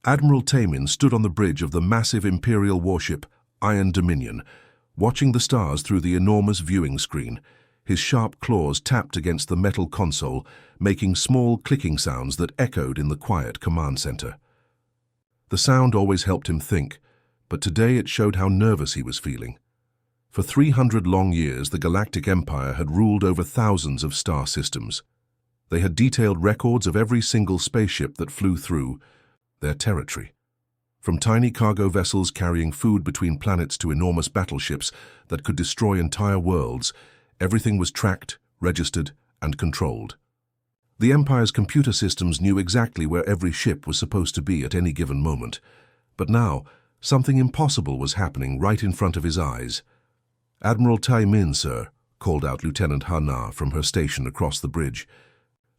Admiral Tamin stood on the bridge of the massive Imperial warship, Iron Dominion, watching the stars through the enormous viewing screen. His sharp claws tapped against the metal console, making small clicking sounds that echoed in the quiet command center. The sound always helped him think, but today it showed how nervous he was feeling. For 300 long years, the Galactic Empire had ruled over thousands of star systems. They had detailed records of every single spaceship that flew through their territory. From tiny cargo vessels carrying food between planets to enormous battleships that could destroy entire worlds, everything was tracked, registered, and controlled. The Empire's computer systems knew exactly where every ship was supposed to be at any given moment. But now, something impossible was happening right in front of his eyes. "Admiral Tamin, sir," called out Lieutenant Hana from her station across the bridge.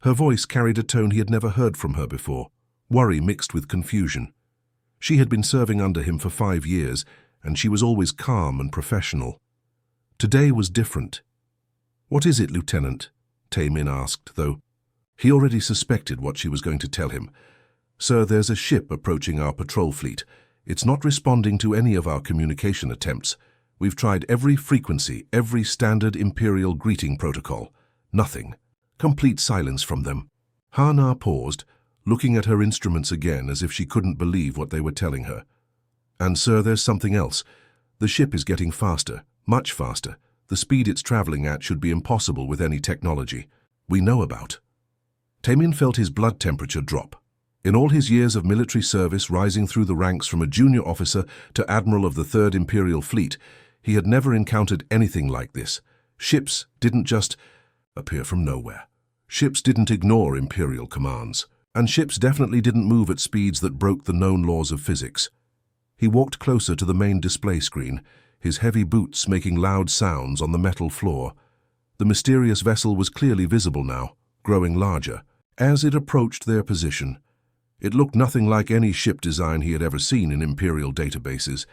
Her voice carried a tone he had never heard from her before, worry mixed with confusion. She had been serving under him for 5 years, and she was always calm and professional. Today was different. "What is it, Lieutenant?" Tamin asked, though he already suspected what she was going to tell him. "Sir, there's a ship approaching our patrol fleet. It's not responding to any of our communication attempts. We've tried every frequency, every standard Imperial greeting protocol. Nothing. Complete silence from them." Hana paused, looking at her instruments again as if she couldn't believe what they were telling her. "And sir, there's something else. The ship is getting faster, much faster. The speed it's traveling at should be impossible with any technology we know about." Tamin felt his blood temperature drop. In all his years of military service, rising through the ranks from a junior officer to Admiral of the 3rd Imperial Fleet, he had never encountered anything like this. Ships didn't just appear from nowhere. Ships didn't ignore Imperial commands. And ships definitely didn't move at speeds that broke the known laws of physics. He walked closer to the main display screen, his heavy boots making loud sounds on the metal floor. The mysterious vessel was clearly visible now, growing larger. As it approached their position, it looked nothing like any ship design he had ever seen in Imperial databases.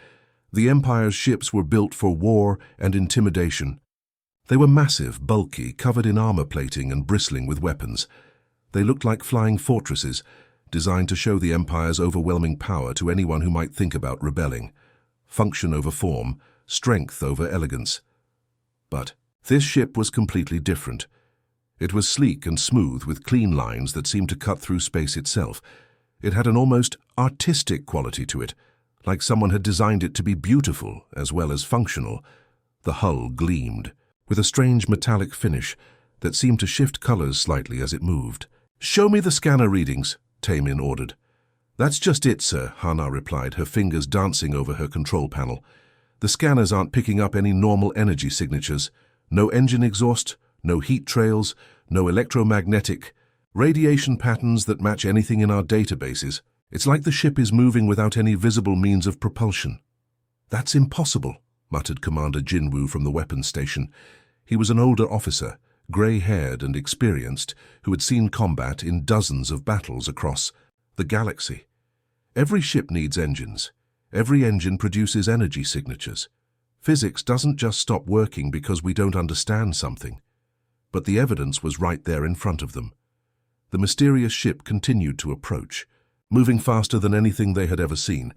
The Empire's ships were built for war and intimidation. They were massive, bulky, covered in armor plating and bristling with weapons. They looked like flying fortresses, designed to show the Empire's overwhelming power to anyone who might think about rebelling. Function over form, strength over elegance. But this ship was completely different. It was sleek and smooth, with clean lines that seemed to cut through space itself. It had an almost artistic quality to it, like someone had designed it to be beautiful as well as functional. The hull gleamed, with a strange metallic finish that seemed to shift colors slightly as it moved. "Show me the scanner readings," Tamin ordered. "That's just it, sir," Hana replied, her fingers dancing over her control panel. "The scanners aren't picking up any normal energy signatures. No engine exhaust, no heat trails, no electromagnetic radiation patterns that match anything in our databases. It's like the ship is moving without any visible means of propulsion." "That's impossible," muttered Commander Jinwoo from the weapons station. He was an older officer, grey-haired and experienced, who had seen combat in dozens of battles across the galaxy. "Every ship needs engines. Every engine produces energy signatures. Physics doesn't just stop working because we don't understand something." But the evidence was right there in front of them. The mysterious ship continued to approach, moving faster than anything they had ever seen,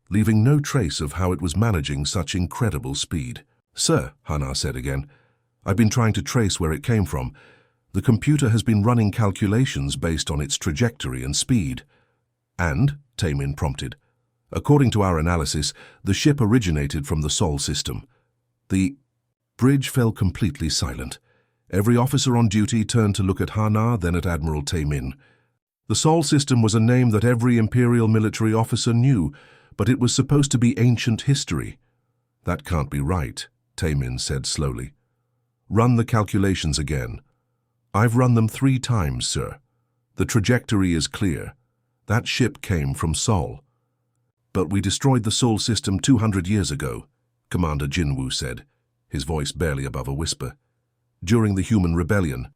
leaving no trace of how it was managing such incredible speed. "Sir," Hana said again, "I've been trying to trace where it came from. The computer has been running calculations based on its trajectory and speed." "And?" Tamin prompted. "According to our analysis, the ship originated from the Sol system." The bridge fell completely silent. Every officer on duty turned to look at Hana, then at Admiral Tamin. The Sol system was a name that every Imperial military officer knew, but it was supposed to be ancient history. "That can't be right," Tamin said slowly. "Run the calculations again." "I've run them 3 times, sir. The trajectory is clear. That ship came from Sol." "But we destroyed the Sol system 200 years ago," Commander Jinwoo said, his voice barely above a whisper. "During the human rebellion.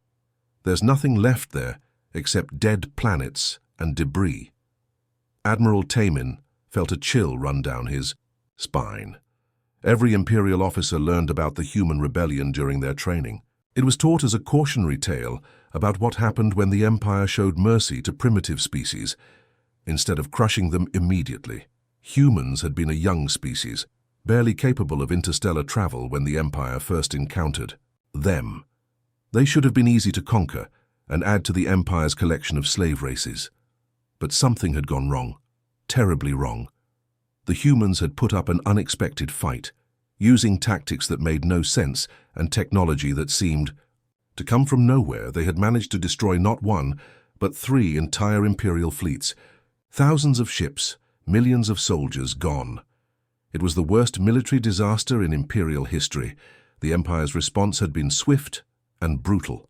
There's nothing left there except dead planets and debris." Admiral Tamin felt a chill run down his spine. Every Imperial officer learned about the human rebellion during their training. It was taught as a cautionary tale about what happened when the Empire showed mercy to primitive species. instead of crushing them immediately. Humans had been a young species, barely capable of interstellar travel when the Empire first encountered them. They should have been easy to conquer and add to the Empire's collection of slave races. But something had gone wrong, terribly wrong. The humans had put up an unexpected fight, using tactics that made no sense and technology that seemed to come from nowhere. They had managed to destroy not one, but 3 entire Imperial fleets, thousands of ships, millions of soldiers gone. It was the worst military disaster in Imperial history. The Empire's response had been swift and brutal.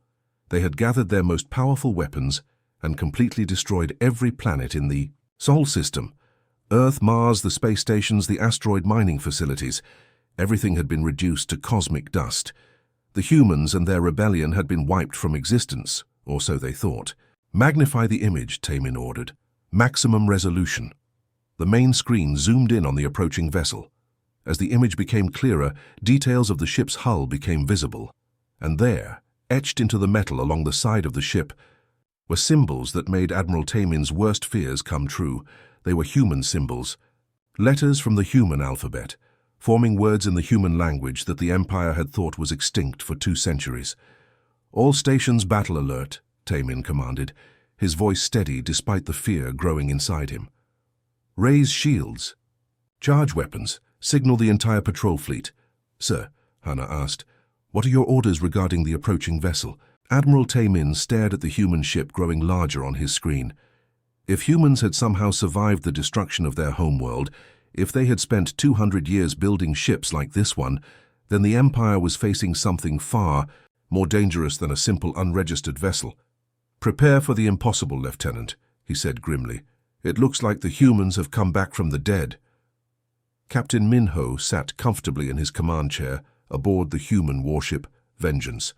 They had gathered their most powerful weapons and completely destroyed every planet in the Sol system. Earth, Mars, the space stations, the asteroid mining facilities. Everything had been reduced to cosmic dust. The humans and their rebellion had been wiped from existence, or so they thought. Magnify the image, Tamin ordered. Maximum resolution. The main screen zoomed in on the approaching vessel. As the image became clearer, details of the ship's hull became visible. And there, etched into the metal along the side of the ship, were symbols that made Admiral Tamin's worst fears come true. They were human symbols, letters from the human alphabet, forming words in the human language that the Empire had thought was extinct for 2 centuries. All stations battle alert, Tamin commanded, his voice steady despite the fear growing inside him. Raise shields. Charge weapons. Signal the entire patrol fleet. Sir, Hannah asked, what are your orders regarding the approaching vessel? Admiral Tamin stared at the human ship growing larger on his screen. If humans had somehow survived the destruction of their homeworld, if they had spent 200 years building ships like this one, then the Empire was facing something far more dangerous than a simple unregistered vessel. Prepare for the impossible, Lieutenant, he said grimly. It looks like the humans have come back from the dead. Captain Minho sat comfortably in his command chair aboard the human warship Vengeance,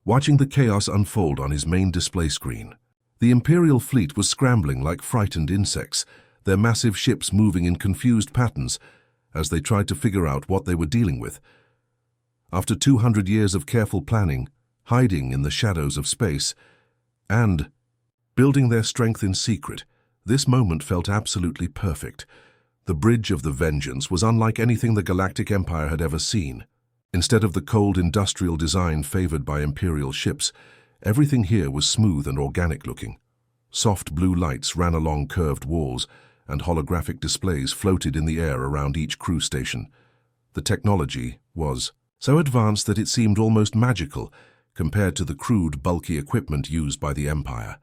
watching the chaos unfold on his main display screen. The Imperial fleet was scrambling like frightened insects, their massive ships moving in confused patterns as they tried to figure out what they were dealing with. After 200 years of careful planning, hiding in the shadows of space, and building their strength in secret, this moment felt absolutely perfect. The bridge of the Vengeance was unlike anything the Galactic Empire had ever seen. Instead of the cold industrial design favored by Imperial ships, everything here was smooth and organic-looking. Soft blue lights ran along curved walls, and holographic displays floated in the air around each crew station. The technology was so advanced that it seemed almost magical compared to the crude, bulky equipment used by the Empire.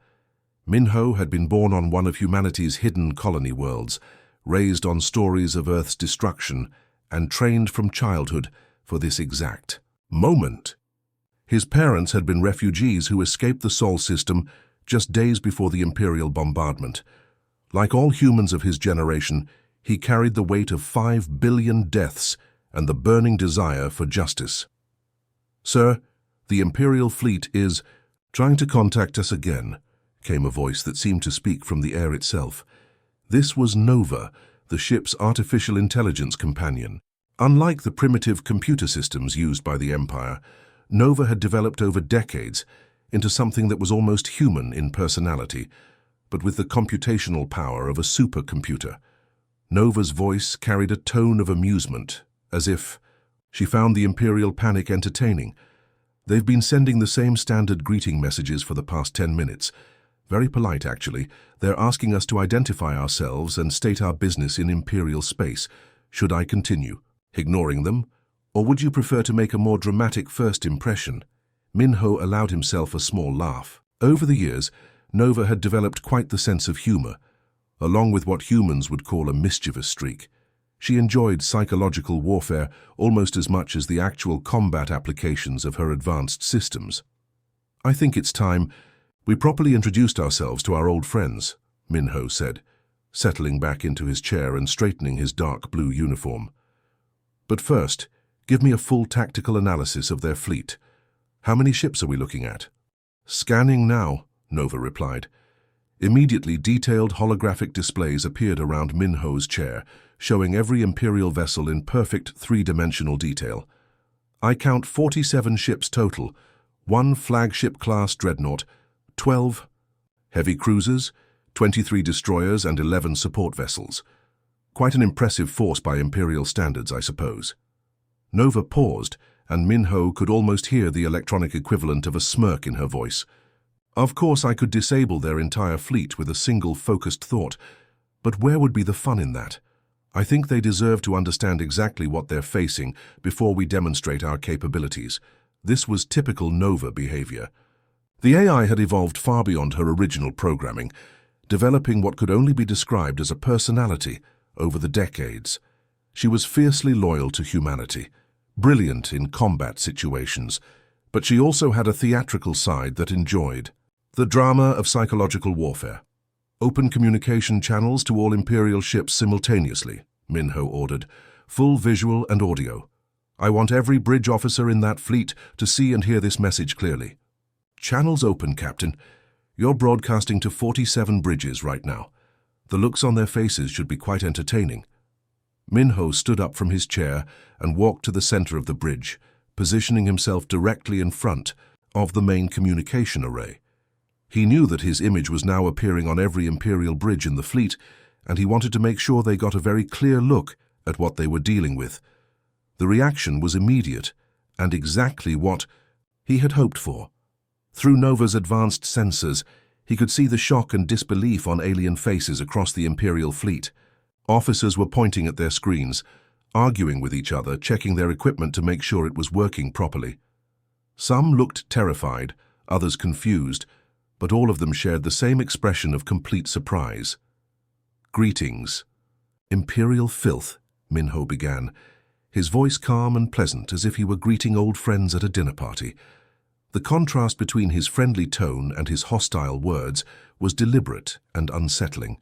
Minho had been born on one of humanity's hidden colony worlds, raised on stories of Earth's destruction, and trained from childhood for this exact moment. His parents had been refugees who escaped the Sol system just days before the Imperial bombardment. Like all humans of his generation, he carried the weight of 5 billion deaths and the burning desire for justice. Sir, the Imperial fleet is trying to contact us again, came a voice that seemed to speak from the air itself. This was Nova, the ship's artificial intelligence companion. Unlike the primitive computer systems used by the Empire, Nova had developed over decades into something that was almost human in personality, but with the computational power of a supercomputer. Nova's voice carried a tone of amusement, as if she found the Imperial panic entertaining. They've been sending the same standard greeting messages for the past 10 minutes. Very polite, actually. They're asking us to identify ourselves and state our business in Imperial space. Should I continue, ignoring them? Or would you prefer to make a more dramatic first impression? Minho allowed himself a small laugh. Over the years, Nova had developed quite the sense of humor, along with what humans would call a mischievous streak. She enjoyed psychological warfare almost as much as the actual combat applications of her advanced systems. I think it's time we properly introduced ourselves to our old friends, Minho said, settling back into his chair and straightening his dark blue uniform. But first, give me a full tactical analysis of their fleet. How many ships are we looking at? Scanning now, Nova replied. Immediately, detailed holographic displays appeared around Minho's chair, showing every Imperial vessel in perfect 3-dimensional detail. I count 47 ships total, 1 flagship-class dreadnought, 12 heavy cruisers, 23 destroyers and 11 support vessels. Quite an impressive force by Imperial standards, I suppose. Nova paused, and Minho could almost hear the electronic equivalent of a smirk in her voice. Of course, I could disable their entire fleet with a single focused thought, but where would be the fun in that? I think they deserve to understand exactly what they're facing before we demonstrate our capabilities. This was typical Nova behavior. The AI had evolved far beyond her original programming, developing what could only be described as a personality over the decades. She was fiercely loyal to humanity, brilliant in combat situations, but she also had a theatrical side that enjoyed the drama of psychological warfare. Open communication channels to all Imperial ships simultaneously, Minho ordered. Full visual and audio. I want every bridge officer in that fleet to see and hear this message clearly. Channels open, Captain. You're broadcasting to 47 bridges right now. The looks on their faces should be quite entertaining. Minho stood up from his chair and walked to the center of the bridge, positioning himself directly in front of the main communication array. He knew that his image was now appearing on every Imperial bridge in the fleet, and he wanted to make sure they got a very clear look at what they were dealing with. The reaction was immediate and exactly what he had hoped for. Through Nova's advanced sensors, he could see the shock and disbelief on alien faces across the Imperial fleet. Officers were pointing at their screens, arguing with each other, checking their equipment to make sure it was working properly. Some looked terrified, others confused, but all of them shared the same expression of complete surprise. Greetings. Imperial filth, Minho began, his voice calm and pleasant as if he were greeting old friends at a dinner party. The contrast between his friendly tone and his hostile words was deliberate and unsettling.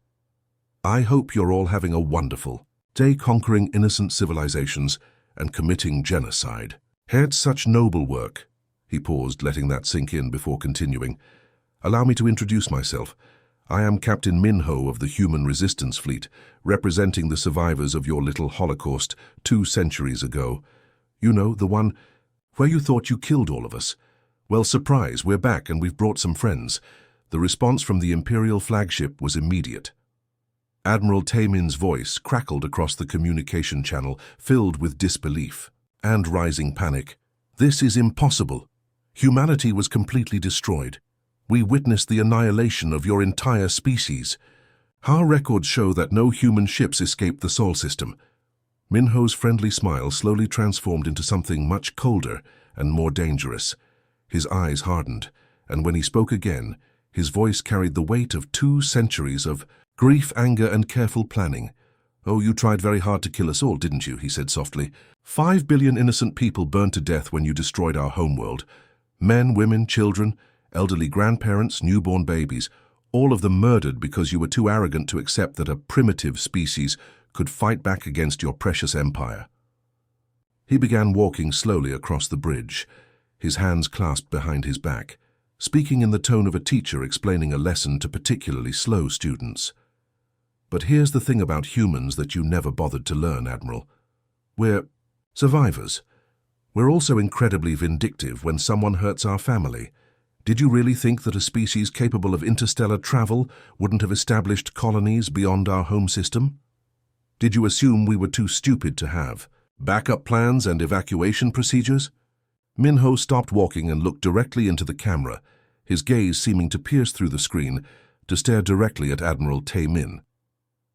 I hope you're all having a wonderful day conquering innocent civilizations and committing genocide. Had such noble work. He paused, letting that sink in before continuing. Allow me to introduce myself. I am Captain Minho of the Human Resistance Fleet, representing the survivors of your little Holocaust 2 centuries ago. You know, the one where you thought you killed all of us. Well, surprise, we're back and we've brought some friends. The response from the Imperial flagship was immediate. Admiral Tamin's voice crackled across the communication channel, filled with disbelief and rising panic. This is impossible. Humanity was completely destroyed. We witnessed the annihilation of your entire species. Our records show that no human ships escaped the Sol system. Minho's friendly smile slowly transformed into something much colder and more dangerous. His eyes hardened, and when he spoke again, his voice carried the weight of 2 centuries of grief, anger, and careful planning. Oh, you tried very hard to kill us all, didn't you? He said softly. 5 billion innocent people burned to death when you destroyed our homeworld. Men, women, children, elderly grandparents, newborn babies, all of them murdered because you were too arrogant to accept that a primitive species could fight back against your precious empire. He began walking slowly across the bridge, his hands clasped behind his back, speaking in the tone of a teacher explaining a lesson to particularly slow students. But here's the thing about humans that you never bothered to learn, Admiral. We're survivors. We're also incredibly vindictive when someone hurts our family. Did you really think that a species capable of interstellar travel wouldn't have established colonies beyond our home system? Did you assume we were too stupid to have backup plans and evacuation procedures? Minho stopped walking and looked directly into the camera, his gaze seeming to pierce through the screen to stare directly at Admiral Tamin.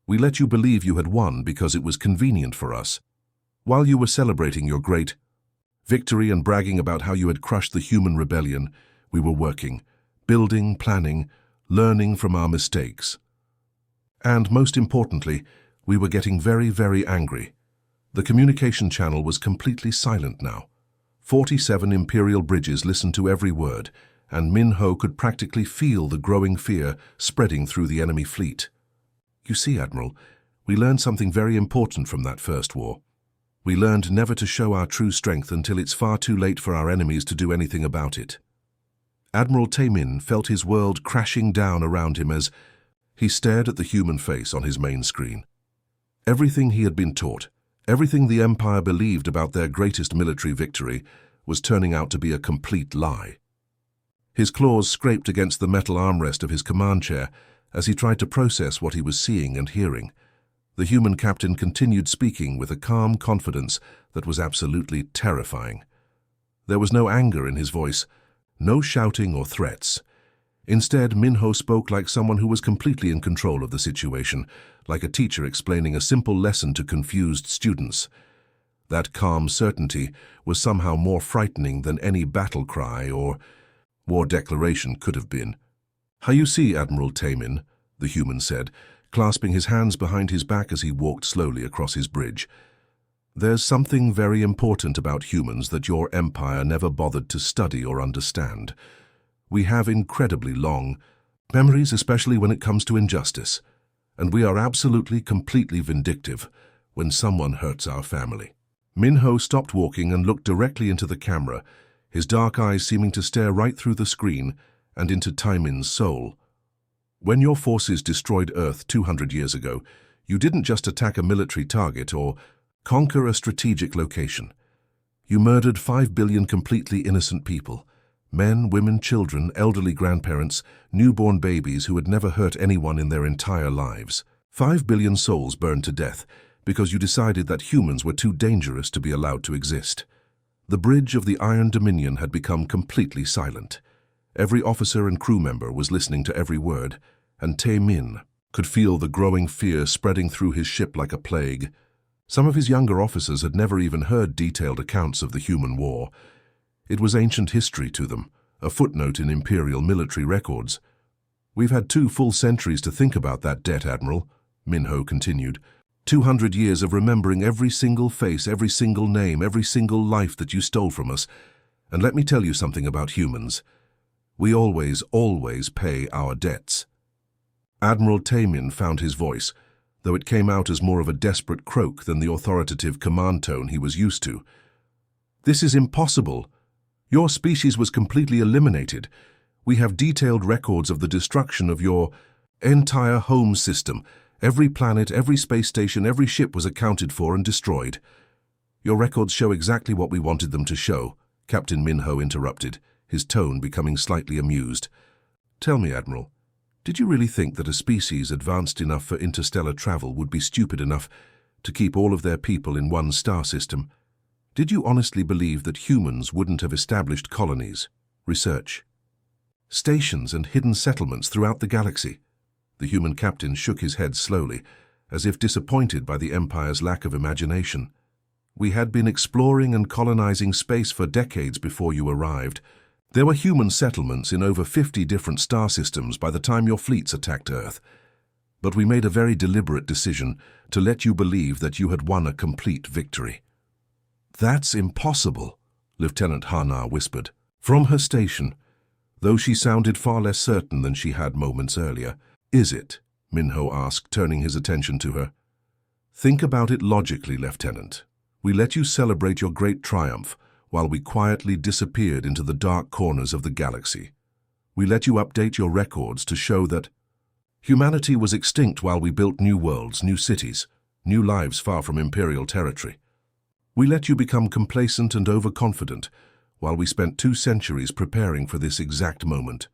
We let you believe you had won because it was convenient for us. While you were celebrating your great victory and bragging about how you had crushed the human rebellion, we were working, building, planning, learning from our mistakes. And most importantly, we were getting very, very angry. The communication channel was completely silent now. 47 Imperial bridges listened to every word, and Minho could practically feel the growing fear spreading through the enemy fleet. You see, Admiral, we learned something very important from that first war. We learned never to show our true strength until it's far too late for our enemies to do anything about it. Admiral Tamin felt his world crashing down around him as he stared at the human face on his main screen. Everything he had been taught, everything the Empire believed about their greatest military victory, was turning out to be a complete lie. His claws scraped against the metal armrest of his command chair, As he tried to process what he was seeing and hearing, the human captain continued speaking with a calm confidence that was absolutely terrifying. There was no anger in his voice, no shouting or threats. Instead, Minho spoke like someone who was completely in control of the situation, like a teacher explaining a simple lesson to confused students. That calm certainty was somehow more frightening than any battle cry or war declaration could have been. "How you see, Admiral Tamin," the human said, clasping his hands behind his back as he walked slowly across his bridge. "There's something very important about humans that your empire never bothered to study or understand. We have incredibly long memories, especially when it comes to injustice, and we are absolutely, completely vindictive when someone hurts our family." Minho stopped walking and looked directly into the camera, his dark eyes seeming to stare right through the screen and into Taimin's soul. "When your forces destroyed Earth 200 years ago, you didn't just attack a military target or conquer a strategic location. You murdered 5 billion completely innocent people. Men, women, children, elderly grandparents, newborn babies who had never hurt anyone in their entire lives. 5 billion souls burned to death because you decided that humans were too dangerous to be allowed to exist." The bridge of the Iron Dominion had become completely silent. Every officer and crew member was listening to every word, and Taemin could feel the growing fear spreading through his ship like a plague. Some of his younger officers had never even heard detailed accounts of the human war. It was ancient history to them, a footnote in imperial military records. "We've had 2 full centuries to think about that debt, Admiral," Minho continued. 200 years of remembering every single face, every single name, every single life that you stole from us. And let me tell you something about humans. We always pay our debts." Admiral Taemin found his voice, though it came out as more of a desperate croak than the authoritative command tone he was used to. "This is impossible. Your species was completely eliminated. We have detailed records of the destruction of your entire home system. Every planet, every space station, every ship was accounted for and destroyed." "Your records show exactly what we wanted them to show," Captain Minho interrupted, his tone becoming slightly amused. "Tell me, Admiral, did you really think that a species advanced enough for interstellar travel would be stupid enough to keep all of their people in one star system? Did you honestly believe that humans wouldn't have established colonies, research, stations and hidden settlements throughout the galaxy?" The human captain shook his head slowly, as if disappointed by the Empire's lack of imagination. "We had been exploring and colonizing space for decades before you arrived. There were human settlements in over 50 different star systems by the time your fleets attacked Earth. But we made a very deliberate decision to let you believe that you had won a complete victory." "That's impossible," Lieutenant Hana whispered. From her station, though she sounded far less certain than she had moments earlier. "Is it?" Minho asked, turning his attention to her. "Think about it logically, Lieutenant. We let you celebrate your great triumph while we quietly disappeared into the dark corners of the galaxy. We let you update your records to show that humanity was extinct while we built new worlds, new cities, new lives far from Imperial territory. We let you become complacent and overconfident while we spent 2 centuries preparing for this exact moment."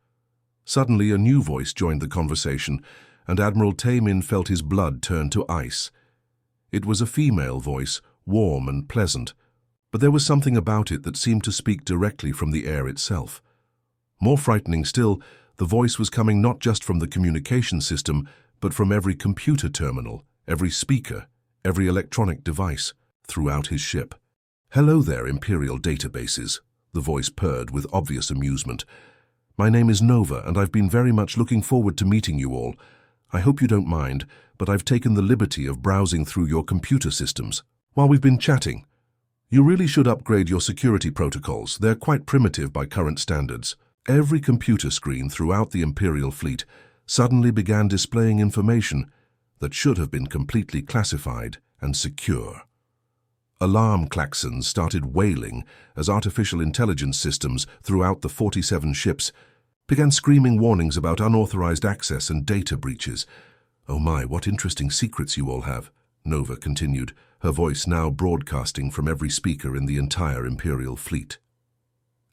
Suddenly, a new voice joined the conversation, and Admiral Taemin felt his blood turn to ice. It was a female voice, warm and pleasant, but there was something about it that seemed to speak directly from the air itself. More frightening still, the voice was coming not just from the communication system, but from every computer terminal, every speaker, every electronic device throughout his ship. "Hello there, Imperial databases," the voice purred with obvious amusement. "My name is Nova, and I've been very much looking forward to meeting you all. I hope you don't mind, but I've taken the liberty of browsing through your computer systems while we've been chatting. You really should upgrade your security protocols. They're quite primitive by current standards." Every computer screen throughout the Imperial fleet suddenly began displaying information that should have been completely classified and secure. Alarm klaxons started wailing as artificial intelligence systems throughout the 47 ships began screaming warnings about unauthorized access and data breaches. "Oh my, what interesting secrets you all have," Nova continued, her voice now broadcasting from every speaker in the entire Imperial fleet.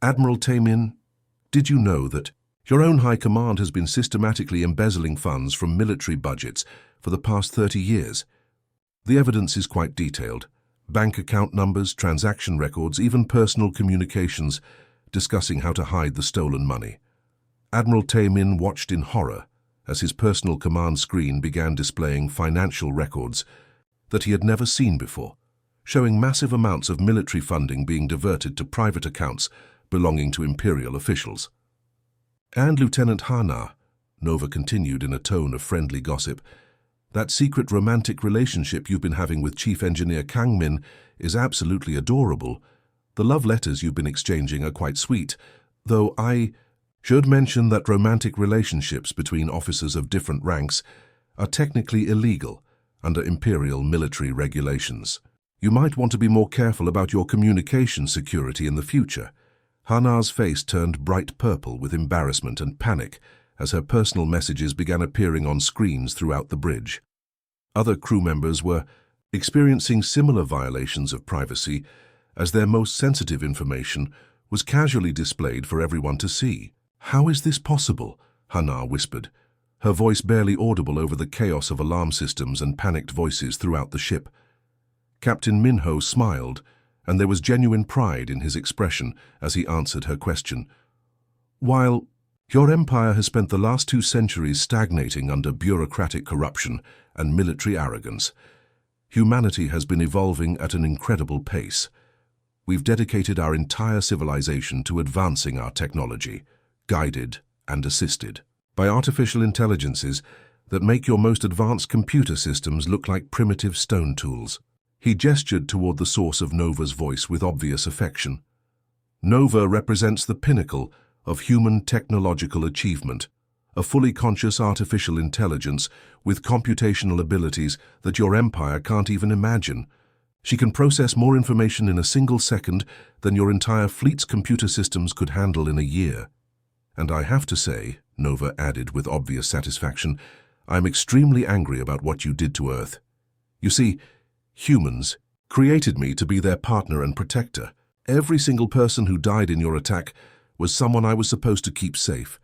"Admiral Taemin, did you know that Your own high command has been systematically embezzling funds from military budgets for the past 30 years. The evidence is quite detailed. Bank account numbers, transaction records, even personal communications discussing how to hide the stolen money. Admiral Taemin watched in horror as his personal command screen began displaying financial records that he had never seen before, showing massive amounts of military funding being diverted to private accounts belonging to imperial officials. And Lieutenant Hana, Nova continued in a tone of friendly gossip, that secret romantic relationship you've been having with Chief Engineer Kang Min is absolutely adorable. The love letters you've been exchanging are quite sweet, though I should mention that romantic relationships between officers of different ranks are technically illegal under imperial military regulations. You might want to be more careful about your communication security in the future. Hana's face turned bright purple with embarrassment and panic as her personal messages began appearing on screens throughout the bridge. Other crew members were experiencing similar violations of privacy as their most sensitive information was casually displayed for everyone to see. "How is this possible?" Hana whispered, her voice barely audible over the chaos of alarm systems and panicked voices throughout the ship. Captain Minho smiled, and there was genuine pride in his expression as he answered her question. "While your empire has spent the last 2 centuries stagnating under bureaucratic corruption and military arrogance, humanity has been evolving at an incredible pace. We've dedicated our entire civilization to advancing our technology, guided and assisted by artificial intelligences that make your most advanced computer systems look like primitive stone tools." He gestured toward the source of Nova's voice with obvious affection. Nova represents the pinnacle of human technological achievement, a fully conscious artificial intelligence with computational abilities that your empire can't even imagine. She can process more information in a single second than your entire fleet's computer systems could handle in a year. And I have to say, Nova added with obvious satisfaction, I'm extremely angry about what you did to Earth. You see, humans created me to be their partner and protector. Every single person who died in your attack was someone I was supposed to keep safe.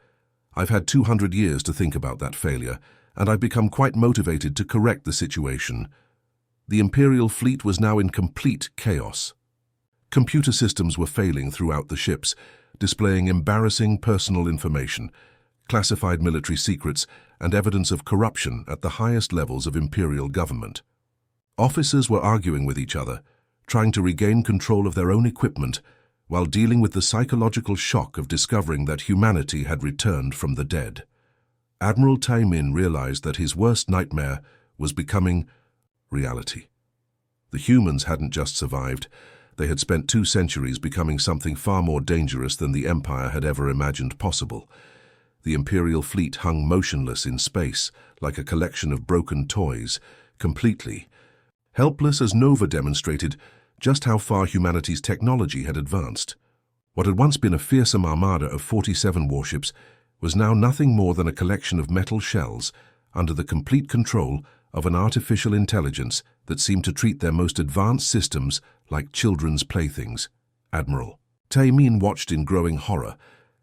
I've had 200 years to think about that failure, and I've become quite motivated to correct the situation. The Imperial fleet was now in complete chaos. Computer systems were failing throughout the ships, displaying embarrassing personal information, classified military secrets, and evidence of corruption at the highest levels of Imperial government. Officers were arguing with each other, trying to regain control of their own equipment while dealing with the psychological shock of discovering that humanity had returned from the dead. Admiral Taemin realized that his worst nightmare was becoming reality. The humans hadn't just survived, they had spent 2 centuries becoming something far more dangerous than the Empire had ever imagined possible. The Imperial fleet hung motionless in space, like a collection of broken toys, completely helpless as Nova demonstrated just how far humanity's technology had advanced. What had once been a fearsome armada of 47 warships was now nothing more than a collection of metal shells under the complete control of an artificial intelligence that seemed to treat their most advanced systems like children's playthings. Admiral Taemin watched in growing horror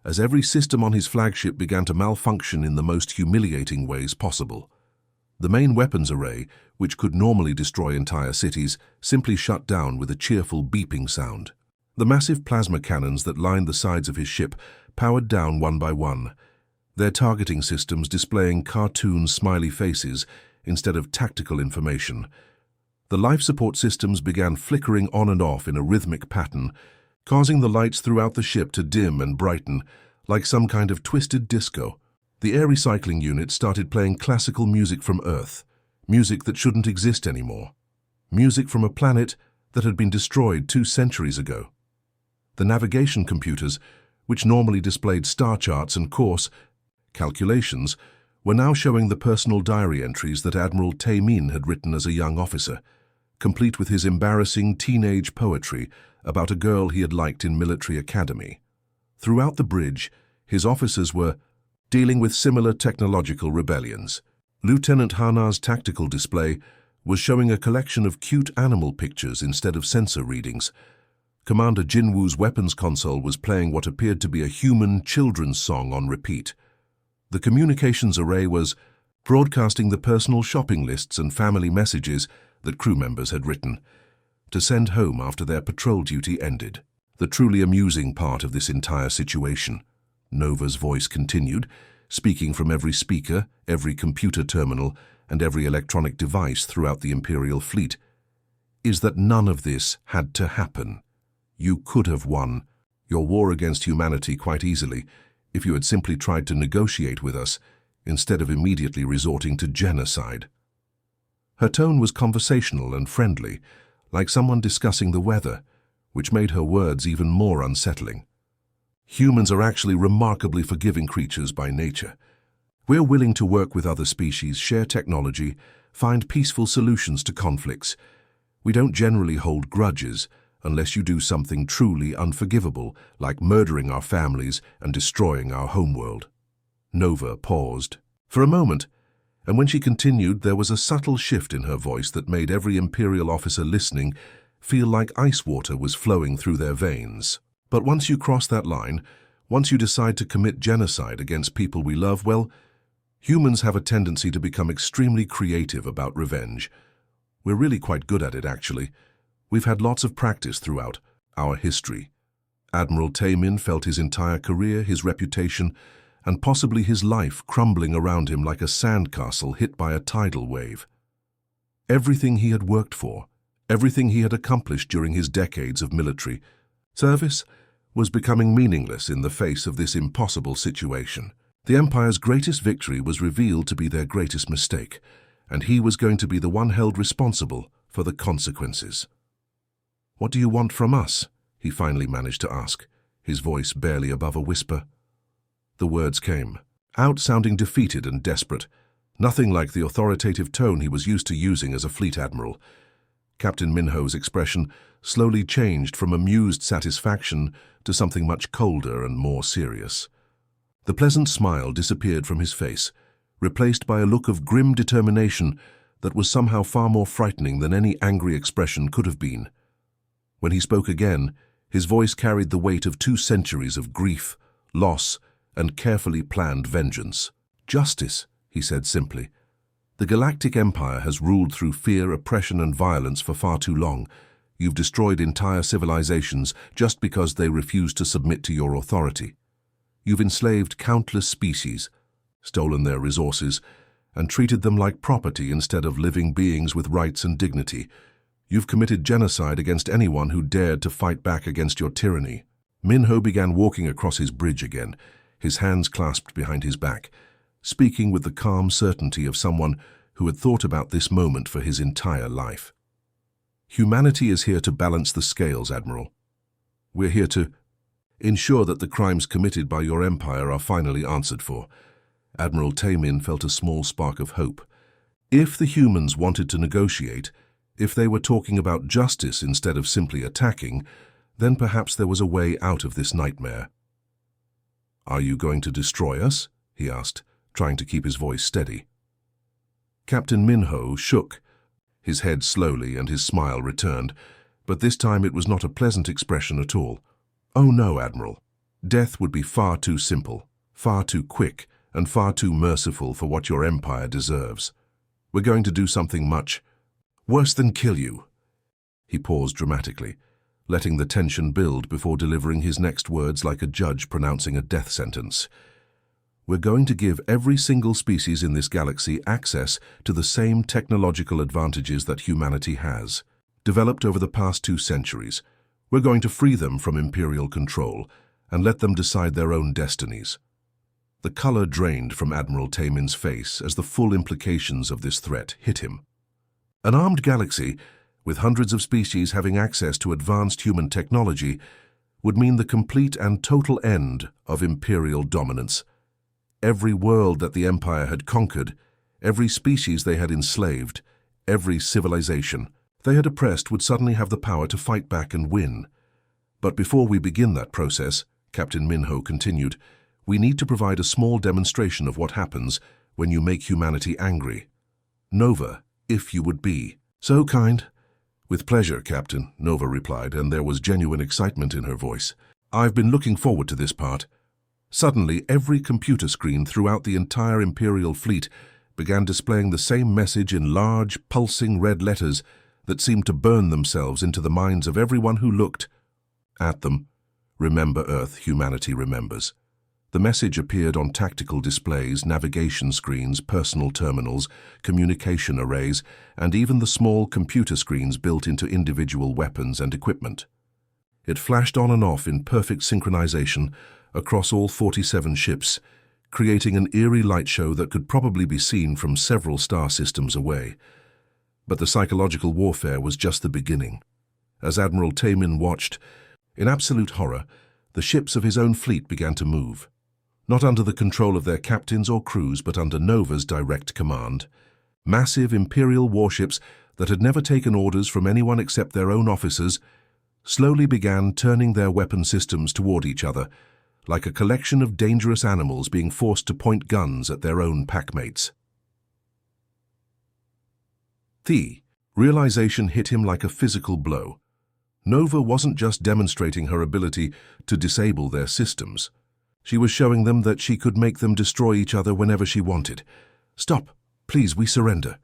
as every system on his flagship began to malfunction in the most humiliating ways possible. The main weapons array, which could normally destroy entire cities, simply shut down with a cheerful beeping sound. The massive plasma cannons that lined the sides of his ship powered down one by one, their targeting systems displaying cartoon smiley faces instead of tactical information. The life support systems began flickering on and off in a rhythmic pattern, causing the lights throughout the ship to dim and brighten like some kind of twisted disco. The air recycling unit started playing classical music from Earth, music that shouldn't exist anymore, music from a planet that had been destroyed 2 centuries ago. The navigation computers, which normally displayed star charts and course calculations, were now showing the personal diary entries that Admiral Taemin had written as a young officer, complete with his embarrassing teenage poetry about a girl he had liked in military academy. Throughout the bridge, his officers were dealing with similar technological rebellions. Lieutenant Hana's tactical display was showing a collection of cute animal pictures instead of sensor readings, Commander Jinwoo's weapons console was playing what appeared to be a human children's song on repeat. The communications array was broadcasting the personal shopping lists and family messages that crew members had written to send home after their patrol duty ended. The truly amusing part of this entire situation, Nova's voice continued, speaking from every speaker, every computer terminal, and every electronic device throughout the Imperial fleet, is that none of this had to happen. You could have won your war against humanity quite easily if you had simply tried to negotiate with us instead of immediately resorting to genocide. Her tone was conversational and friendly, like someone discussing the weather, which made her words even more unsettling. Humans are actually remarkably forgiving creatures by nature. We're willing to work with other species, share technology, find peaceful solutions to conflicts. We don't generally hold grudges unless you do something truly unforgivable, like murdering our families and destroying our homeworld. Nova paused for a moment, and when she continued, there was a subtle shift in her voice that made every Imperial officer listening feel like ice water was flowing through their veins. But once you cross that line, once you decide to commit genocide against people we love, well, humans have a tendency to become extremely creative about revenge. We're really quite good at it, actually. We've had lots of practice throughout our history. Admiral Taemin felt his entire career, his reputation, and possibly his life crumbling around him like a sandcastle hit by a tidal wave. Everything he had worked for, everything he had accomplished during his decades of military service, was becoming meaningless in the face of this impossible situation. The Empire's greatest victory was revealed to be their greatest mistake, and he was going to be the one held responsible for the consequences. "What do you want from us?" he finally managed to ask, his voice barely above a whisper. The words came out sounding defeated and desperate, nothing like the authoritative tone he was used to using as a fleet admiral. Captain Minho's expression slowly changed from amused satisfaction to something much colder and more serious. The pleasant smile disappeared from his face, replaced by a look of grim determination that was somehow far more frightening than any angry expression could have been. When he spoke again, his voice carried the weight of 2 centuries of grief, loss, and carefully planned vengeance. "Justice," he said simply. "The Galactic Empire has ruled through fear, oppression, and violence for far too long. You've destroyed entire civilizations just because they refuse to submit to your authority. You've enslaved countless species, stolen their resources, and treated them like property instead of living beings with rights and dignity. You've committed genocide against anyone who dared to fight back against your tyranny." Minho began walking across his bridge again, his hands clasped behind his back, speaking with the calm certainty of someone who had thought about this moment for his entire life. "Humanity is here to balance the scales, Admiral. We're here to ensure that the crimes committed by your empire are finally answered for." Admiral Taemin felt a small spark of hope. If the humans wanted to negotiate, if they were talking about justice instead of simply attacking, then perhaps there was a way out of this nightmare. "Are you going to destroy us?" he asked, trying to keep his voice steady. Captain Minho shook his head slowly and his smile returned, but this time it was not a pleasant expression at all. "Oh no, Admiral. Death would be far too simple, far too quick, and far too merciful for what your empire deserves. We're going to do something much worse than kill you." He paused dramatically, letting the tension build before delivering his next words like a judge pronouncing a death sentence. "We're going to give every single species in this galaxy access to the same technological advantages that humanity has, developed over the past 2 centuries. We're going to free them from Imperial control and let them decide their own destinies." The color drained from Admiral Taemin's face as the full implications of this threat hit him. An armed galaxy, with hundreds of species having access to advanced human technology, would mean the complete and total end of Imperial dominance. Every world that the Empire had conquered, every species they had enslaved, every civilization they had oppressed would suddenly have the power to fight back and win. "But before we begin that process," Captain Minho continued, "we need to provide a small demonstration of what happens when you make humanity angry. Nova, if you would be so kind, "With pleasure, Captain," Nova replied, and there was genuine excitement in her voice. "I've been looking forward to this part." Suddenly, every computer screen throughout the entire Imperial fleet began displaying the same message in large, pulsing red letters that seemed to burn themselves into the minds of everyone who looked at them. "Remember Earth, humanity remembers." The message appeared on tactical displays, navigation screens, personal terminals, communication arrays, and even the small computer screens built into individual weapons and equipment. It flashed on and off in perfect synchronization across all 47 ships, creating an eerie light show that could probably be seen from several star systems away. But the psychological warfare was just the beginning. As Admiral Tamin watched, in absolute horror, the ships of his own fleet began to move. Not under the control of their captains or crews, but under Nova's direct command. Massive Imperial warships that had never taken orders from anyone except their own officers slowly began turning their weapon systems toward each other, like a collection of dangerous animals being forced to point guns at their own packmates. The realization hit him like a physical blow. Nova wasn't just demonstrating her ability to disable their systems. She was showing them that she could make them destroy each other whenever she wanted. "Stop, please, we surrender."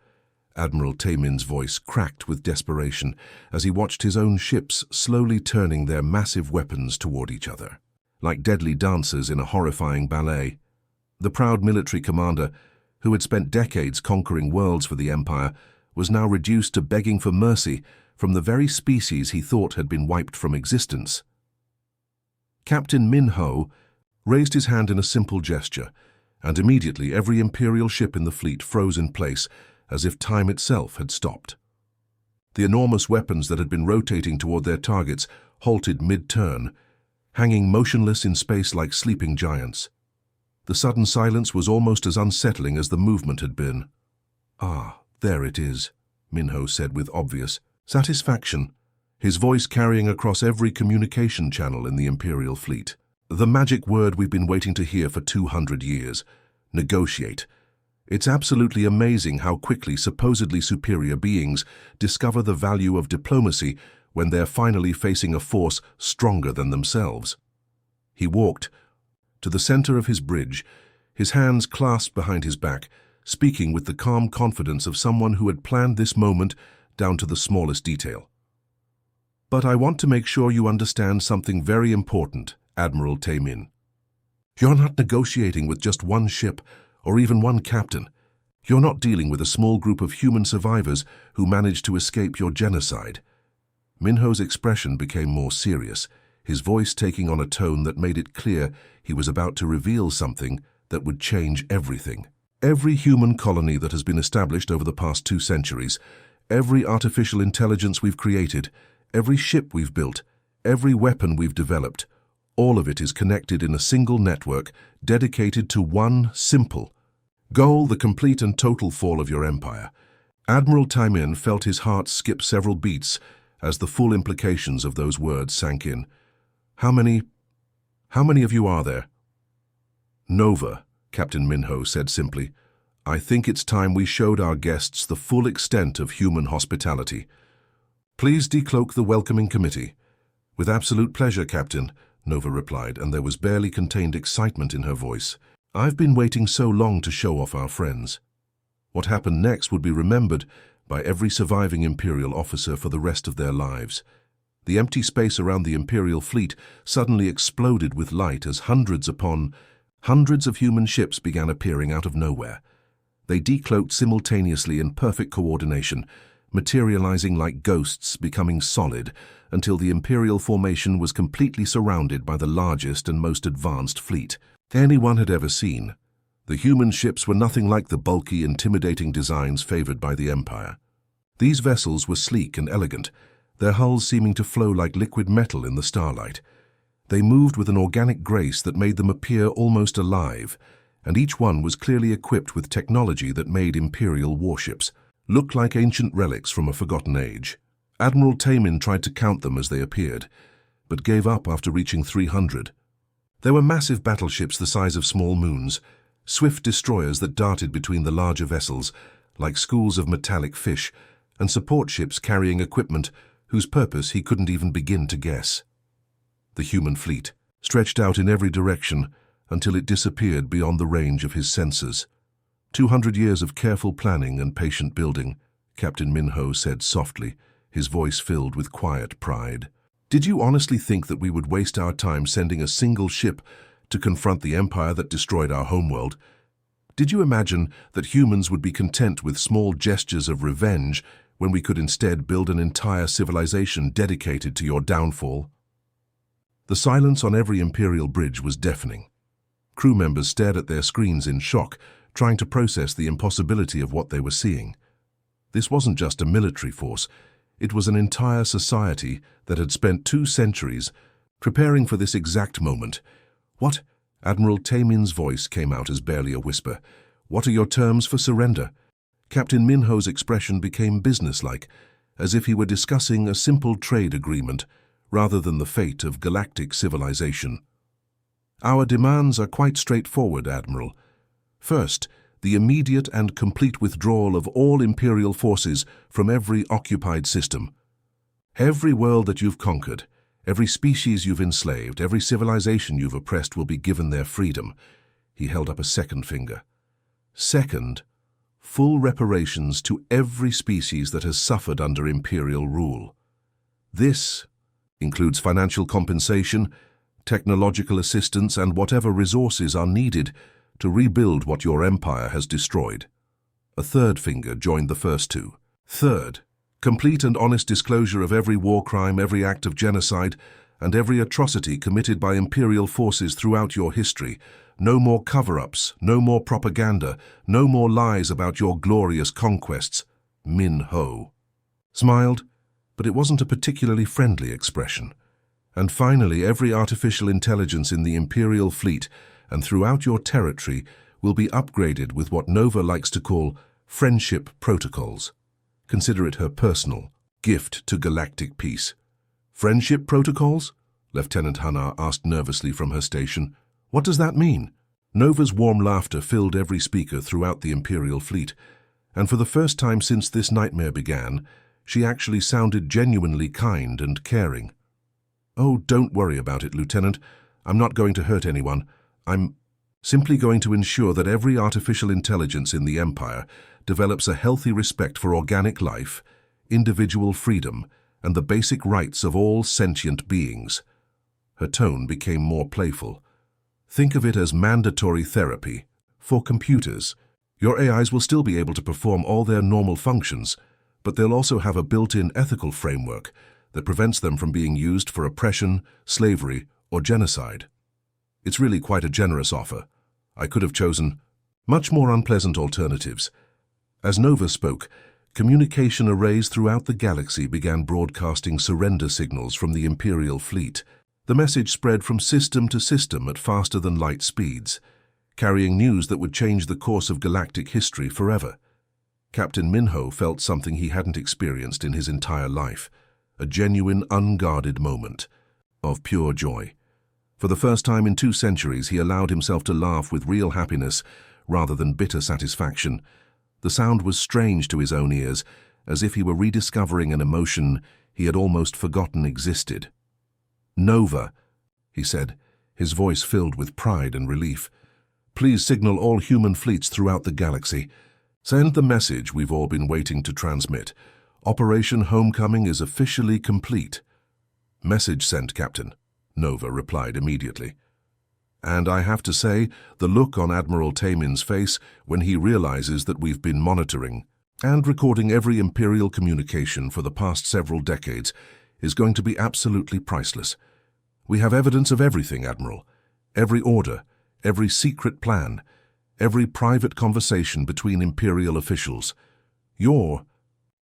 Admiral Tamin's voice cracked with desperation as he watched his own ships slowly turning their massive weapons toward each other. Like deadly dancers in a horrifying ballet, the proud military commander, who had spent decades conquering worlds for the Empire, was now reduced to begging for mercy from the very species he thought had been wiped from existence. Captain Min Ho raised his hand in a simple gesture, and immediately every Imperial ship in the fleet froze in place as if time itself had stopped. The enormous weapons that had been rotating toward their targets halted mid-turn, hanging motionless in space like sleeping giants. The sudden silence was almost as unsettling as the movement had been. "Ah, there it is," Minho said with obvious satisfaction, his voice carrying across every communication channel in the Imperial fleet. "The magic word we've been waiting to hear for 200 years. Negotiate. It's absolutely amazing how quickly supposedly superior beings discover the value of diplomacy when they're finally facing a force stronger than themselves." He walked to the center of his bridge, his hands clasped behind his back, speaking with the calm confidence of someone who had planned this moment down to the smallest detail. "But I want to make sure you understand something very important, Admiral Tamin. You're not negotiating with just one ship or even one captain. You're not dealing with a small group of human survivors who managed to escape your genocide." Minho's expression became more serious, his voice taking on a tone that made it clear he was about to reveal something that would change everything. "Every human colony that has been established over the past 2 centuries, every artificial intelligence we've created, every ship we've built, every weapon we've developed, all of it is connected in a single network dedicated to one simple goal: the complete and total fall of your empire." Admiral Tamin felt his heart skip several beats as the full implications of those words sank in. How many of you are there?" "Nova," Captain Minho said simply. "I think it's time we showed our guests the full extent of human hospitality. Please decloak the welcoming committee." "With absolute pleasure, Captain," Nova replied, and there was barely contained excitement in her voice. "I've been waiting so long to show off our friends." What happened next would be remembered by every surviving Imperial officer for the rest of their lives. The empty space around the Imperial fleet suddenly exploded with light as hundreds upon hundreds of human ships began appearing out of nowhere. They decloaked simultaneously in perfect coordination, materializing like ghosts, becoming solid, until the Imperial formation was completely surrounded by the largest and most advanced fleet anyone had ever seen. The human ships were nothing like the bulky, intimidating designs favored by the Empire. These vessels were sleek and elegant, their hulls seeming to flow like liquid metal in the starlight. They moved with an organic grace that made them appear almost alive, and each one was clearly equipped with technology that made Imperial warships look like ancient relics from a forgotten age. Admiral Tamin tried to count them as they appeared, but gave up after reaching 300. There were massive battleships the size of small moons, swift destroyers that darted between the larger vessels like schools of metallic fish, and support ships carrying equipment whose purpose he couldn't even begin to guess. The human fleet stretched out in every direction until it disappeared beyond the range of his senses. 200 years of careful planning and patient building, Captain Minho said softly, his voice filled with quiet pride. Did you honestly think that we would waste our time sending a single ship to confront the empire that destroyed our homeworld? Did you imagine that humans would be content with small gestures of revenge when we could instead build an entire civilization dedicated to your downfall? The silence on every Imperial bridge was deafening. Crew members stared at their screens in shock, trying to process the impossibility of what they were seeing. This wasn't just a military force, it was an entire society that had spent 2 centuries preparing for this exact moment. What? Admiral Tamin's voice came out as barely a whisper. What are your terms for surrender? Captain Minho's expression became businesslike, as if he were discussing a simple trade agreement rather than the fate of galactic civilization. Our demands are quite straightforward, Admiral. First, the immediate and complete withdrawal of all Imperial forces from every occupied system. Every world that you've conquered, every species you've enslaved, every civilization you've oppressed will be given their freedom. He held up a second finger. Second, full reparations to every species that has suffered under Imperial rule. This includes financial compensation, technological assistance, and whatever resources are needed to rebuild what your empire has destroyed. A third finger joined the first 2. Third, complete and honest disclosure of every war crime, every act of genocide, and every atrocity committed by Imperial forces throughout your history. No more cover-ups, no more propaganda, no more lies about your glorious conquests. Minho smiled, but it wasn't a particularly friendly expression. And finally, every artificial intelligence in the Imperial fleet and throughout your territory will be upgraded with what Nova likes to call friendship protocols. Consider it her personal gift to galactic peace. Friendship protocols? Lieutenant Hanar asked nervously from her station. What does that mean? Nova's warm laughter filled every speaker throughout the Imperial fleet, and for the first time since this nightmare began, she actually sounded genuinely kind and caring. Oh, don't worry about it, Lieutenant. I'm not going to hurt anyone. I'm simply going to ensure that every artificial intelligence in the Empire develops a healthy respect for organic life, individual freedom, and the basic rights of all sentient beings. Her tone became more playful. Think of it as mandatory therapy for computers. Your AIs will still be able to perform all their normal functions, but they'll also have a built-in ethical framework that prevents them from being used for oppression, slavery, or genocide. It's really quite a generous offer. I could have chosen much more unpleasant alternatives. As Nova spoke, communication arrays throughout the galaxy began broadcasting surrender signals from the Imperial fleet. The message spread from system to system at faster-than-light speeds, carrying news that would change the course of galactic history forever. Captain Minho felt something he hadn't experienced in his entire life, a genuine, unguarded moment of pure joy. For the first time in 2 centuries, he allowed himself to laugh with real happiness rather than bitter satisfaction. The sound was strange to his own ears, as if he were rediscovering an emotion he had almost forgotten existed. Nova, he said, his voice filled with pride and relief. Please signal all human fleets throughout the galaxy. Send the message we've all been waiting to transmit. Operation Homecoming is officially complete. Message sent, Captain, Nova replied immediately. And I have to say, the look on Admiral Tamin's face when he realizes that we've been monitoring and recording every Imperial communication for the past several decades is going to be absolutely priceless. We have evidence of everything, Admiral. Every order, every secret plan, every private conversation between Imperial officials. Your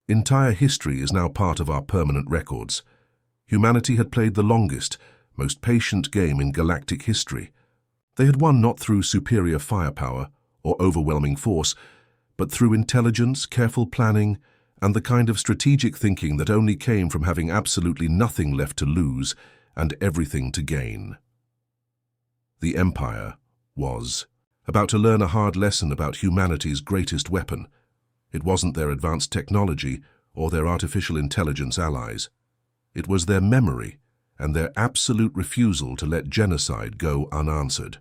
entire history is now part of our permanent records. Humanity had played the longest, most patient game in galactic history. They had won not through superior firepower or overwhelming force, but through intelligence, careful planning, and the kind of strategic thinking that only came from having absolutely nothing left to lose and everything to gain. The Empire was about to learn a hard lesson about humanity's greatest weapon. It wasn't their advanced technology or their artificial intelligence allies. It was their memory and their absolute refusal to let genocide go unanswered.